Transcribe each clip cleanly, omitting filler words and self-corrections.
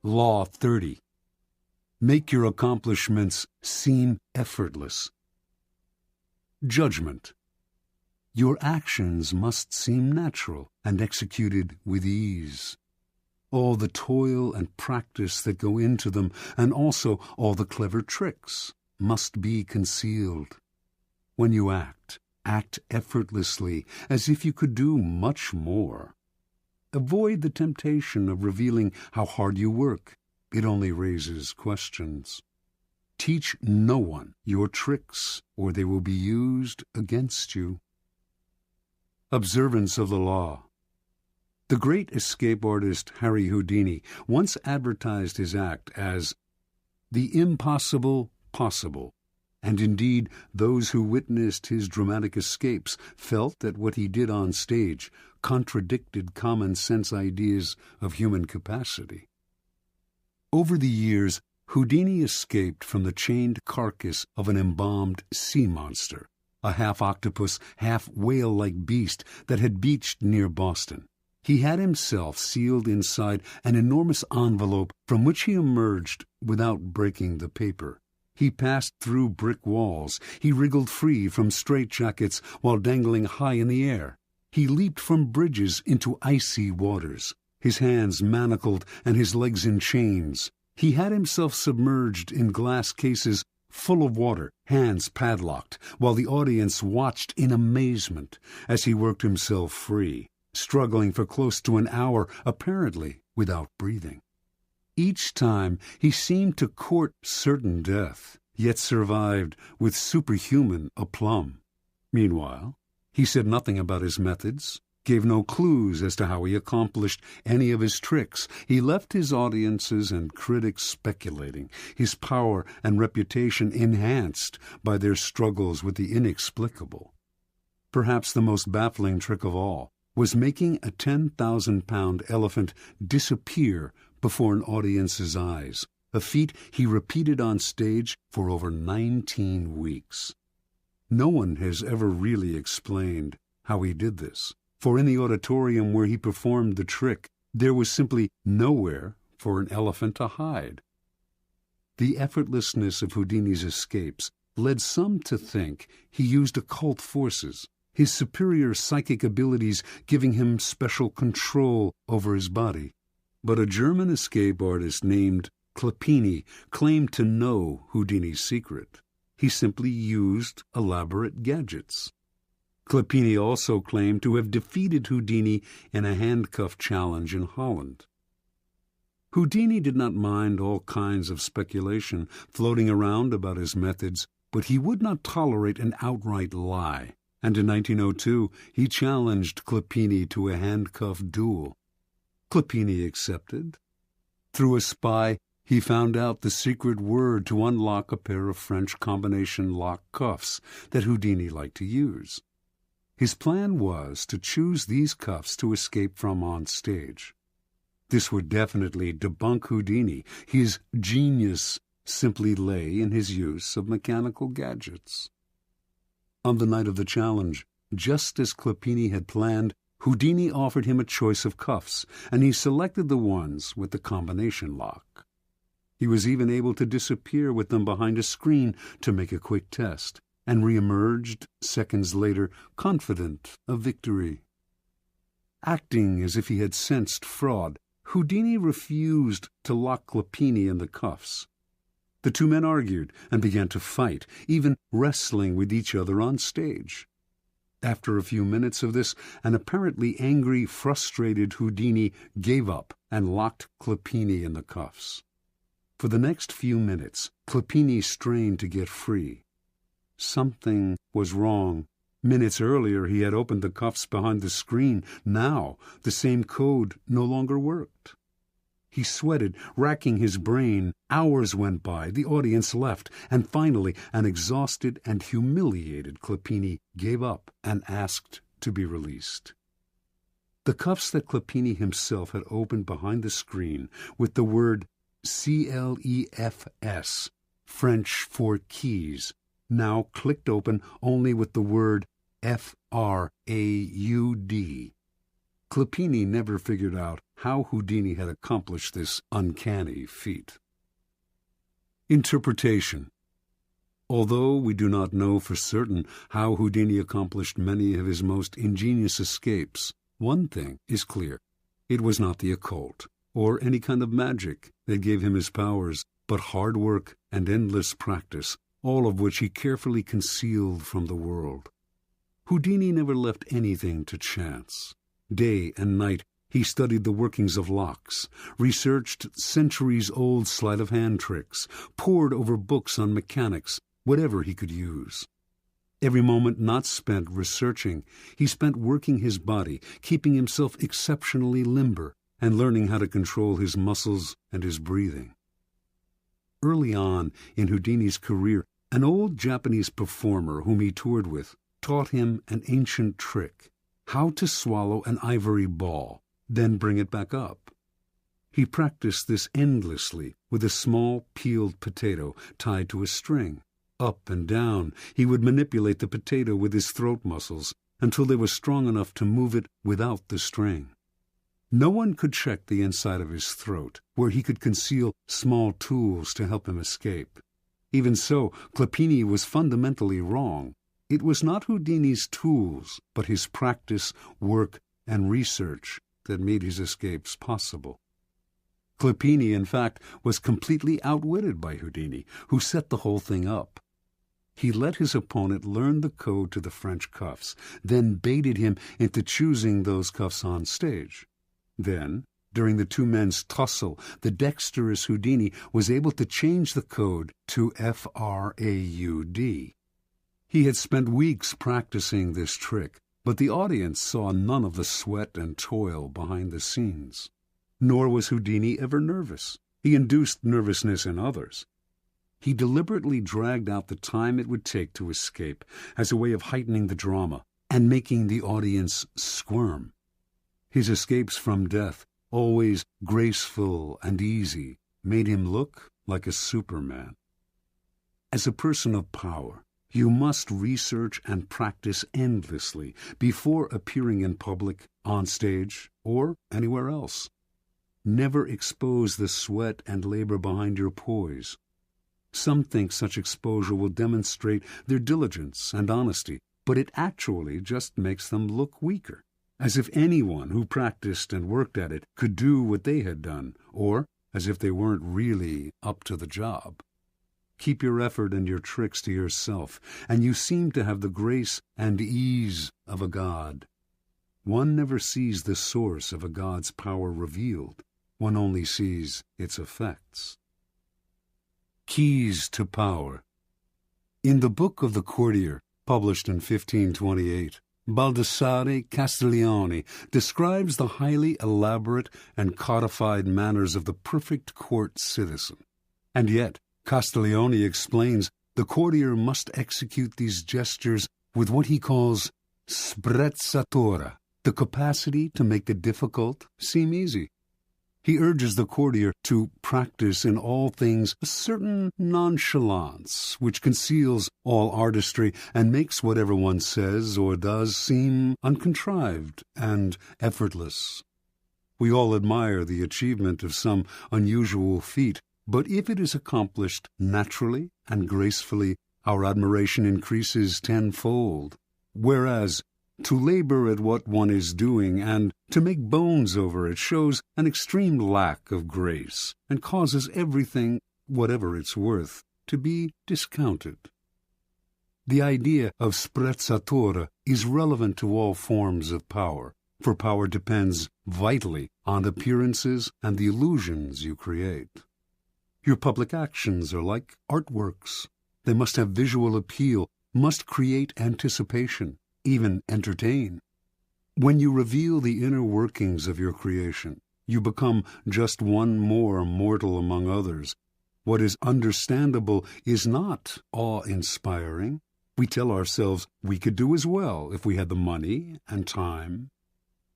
Law 30. Make your accomplishments seem effortless. Judgment. Your actions must seem natural and executed with ease. All the toil and practice that go into them, and also all the clever tricks, must be concealed. When you act effortlessly, as if you could do much more. Avoid the temptation of revealing how hard you work. It only raises questions. Teach no one your tricks, or they will be used against you. Observance of the law. The great escape artist Harry Houdini once advertised his act as the impossible possible, and indeed those who witnessed his dramatic escapes felt that what he did on stage contradicted common-sense ideas of human capacity. Over the years, Houdini escaped from the chained carcass of an embalmed sea monster, a half-octopus, half-whale-like beast that had beached near Boston. He had himself sealed inside an enormous envelope from which he emerged without breaking the paper. He passed through brick walls. He wriggled free from straitjackets while dangling high in the air. He leaped from bridges into icy waters, his hands manacled and his legs in chains. He had himself submerged in glass cases full of water, hands padlocked, while the audience watched in amazement as he worked himself free, struggling for close to an hour, apparently without breathing. Each time he seemed to court certain death, yet survived with superhuman aplomb. Meanwhile, he said nothing about his methods, gave no clues as to how he accomplished any of his tricks. He left his audiences and critics speculating, his power and reputation enhanced by their struggles with the inexplicable. Perhaps the most baffling trick of all was making a 10,000-pound elephant disappear before an audience's eyes, a feat he repeated on stage for over 19 weeks. No one has ever really explained how he did this, for in the auditorium where he performed the trick, there was simply nowhere for an elephant to hide. The effortlessness of Houdini's escapes led some to think he used occult forces, his superior psychic abilities giving him special control over his body. But a German escape artist named Clopini claimed to know Houdini's secret. He simply used elaborate gadgets. Clopini also claimed to have defeated Houdini in a handcuff challenge in Holland. Houdini did not mind all kinds of speculation floating around about his methods, but he would not tolerate an outright lie, and in 1902 he challenged Clopini to a handcuff duel. Clopini accepted. Through a spy, he found out the secret word to unlock a pair of French combination lock cuffs that Houdini liked to use. His plan was to choose these cuffs to escape from on stage. This would definitely debunk Houdini. His genius simply lay in his use of mechanical gadgets. On the night of the challenge, just as Clopini had planned, Houdini offered him a choice of cuffs, and he selected the ones with the combination lock. He was even able to disappear with them behind a screen to make a quick test, and re-emerged seconds later, confident of victory. Acting as if he had sensed fraud, Houdini refused to lock Clopini in the cuffs. The two men argued and began to fight, even wrestling with each other on stage. After a few minutes of this, an apparently angry, frustrated Houdini gave up and locked Clopini in the cuffs. For the next few minutes, Clopini strained to get free. Something was wrong. Minutes earlier, he had opened the cuffs behind the screen. Now, the same code no longer worked. He sweated, racking his brain. Hours went by, the audience left, and finally, an exhausted and humiliated Clopini gave up and asked to be released. The cuffs that Clopini himself had opened behind the screen with the word CLEFS, French for keys, now clicked open only with the word FRAUD. Clopini never figured out how Houdini had accomplished this uncanny feat. Interpretation. Although we do not know for certain how Houdini accomplished many of his most ingenious escapes, one thing is clear. It was not the occult, or any kind of magic, that gave him his powers, but hard work and endless practice, all of which he carefully concealed from the world. Houdini never left anything to chance. Day and night he studied the workings of locks, researched centuries-old sleight-of-hand tricks, pored over books on mechanics, whatever he could use. Every moment not spent researching, he spent working his body, keeping himself exceptionally limber, and learning how to control his muscles and his breathing. Early on in Houdini's career, an old Japanese performer whom he toured with taught him an ancient trick: how to swallow an ivory ball, then bring it back up. He practiced this endlessly with a small peeled potato tied to a string. Up and down he would manipulate the potato with his throat muscles until they were strong enough to move it without the string. No one could check the inside of his throat, where he could conceal small tools to help him escape. Even so, Clopini was fundamentally wrong. It was not Houdini's tools, but his practice, work, and research that made his escapes possible. Clopini, in fact, was completely outwitted by Houdini, who set the whole thing up. He let his opponent learn the code to the French cuffs, then baited him into choosing those cuffs on stage. Then, during the two men's tussle, the dexterous Houdini was able to change the code to FRAUD. He had spent weeks practicing this trick, but the audience saw none of the sweat and toil behind the scenes. Nor was Houdini ever nervous. He induced nervousness in others. He deliberately dragged out the time it would take to escape as a way of heightening the drama and making the audience squirm. His escapes from death, always graceful and easy, made him look like a Superman. As a person of power, you must research and practice endlessly before appearing in public, on stage, or anywhere else. Never expose the sweat and labor behind your poise. Some think such exposure will demonstrate their diligence and honesty, but it actually just makes them look weaker, as if anyone who practiced and worked at it could do what they had done, or as if they weren't really up to the job. Keep your effort and your tricks to yourself, and you seem to have the grace and ease of a god. One never sees the source of a god's power revealed. One only sees its effects. Keys to Power. In the Book of the Courtier, published in 1528, Baldassare Castiglione describes the highly elaborate and codified manners of the perfect court citizen. And yet, Castiglione explains the courtier must execute these gestures with what he calls sprezzatura, the capacity to make the difficult seem easy. He urges the courtier to practice in all things a certain nonchalance which conceals all artistry and makes whatever one says or does seem uncontrived and effortless. We all admire the achievement of some unusual feat, but if it is accomplished naturally and gracefully, our admiration increases tenfold. Whereas to labor at what one is doing and to make bones over it shows an extreme lack of grace and causes everything, whatever it's worth, to be discounted. The idea of sprezzatura is relevant to all forms of power, for power depends vitally on appearances and the illusions you create. Your public actions are like artworks. They must have visual appeal, must create anticipation, even entertain. When you reveal the inner workings of your creation, you become just one more mortal among others. What is understandable is not awe-inspiring. We tell ourselves we could do as well if we had the money and time.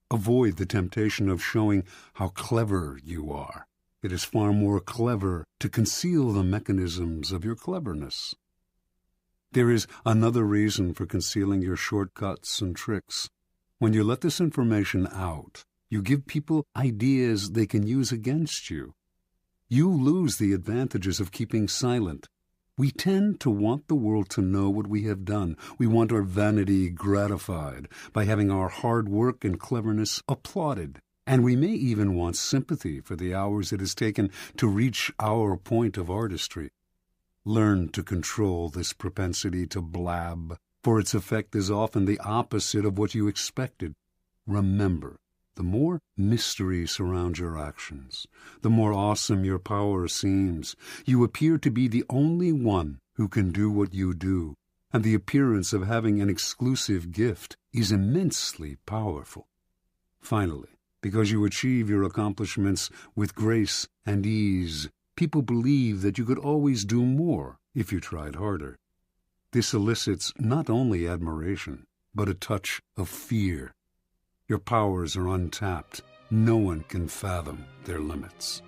Avoid the temptation of showing how clever you are. It is far more clever to conceal the mechanisms of your cleverness. There is another reason for concealing your shortcuts and tricks. When you let this information out, you give people ideas they can use against you. You lose the advantages of keeping silent. We tend to want the world to know what we have done. We want our vanity gratified by having our hard work and cleverness applauded. And we may even want sympathy for the hours it has taken to reach our point of artistry. Learn to control this propensity to blab, for its effect is often the opposite of what you expected. Remember, the more mystery surrounds your actions, the more awesome your power seems. You appear to be the only one who can do what you do, and the appearance of having an exclusive gift is immensely powerful. Finally, because you achieve your accomplishments with grace and ease, people believe that you could always do more if you tried harder. This elicits not only admiration, but a touch of fear. Your powers are untapped. No one can fathom their limits.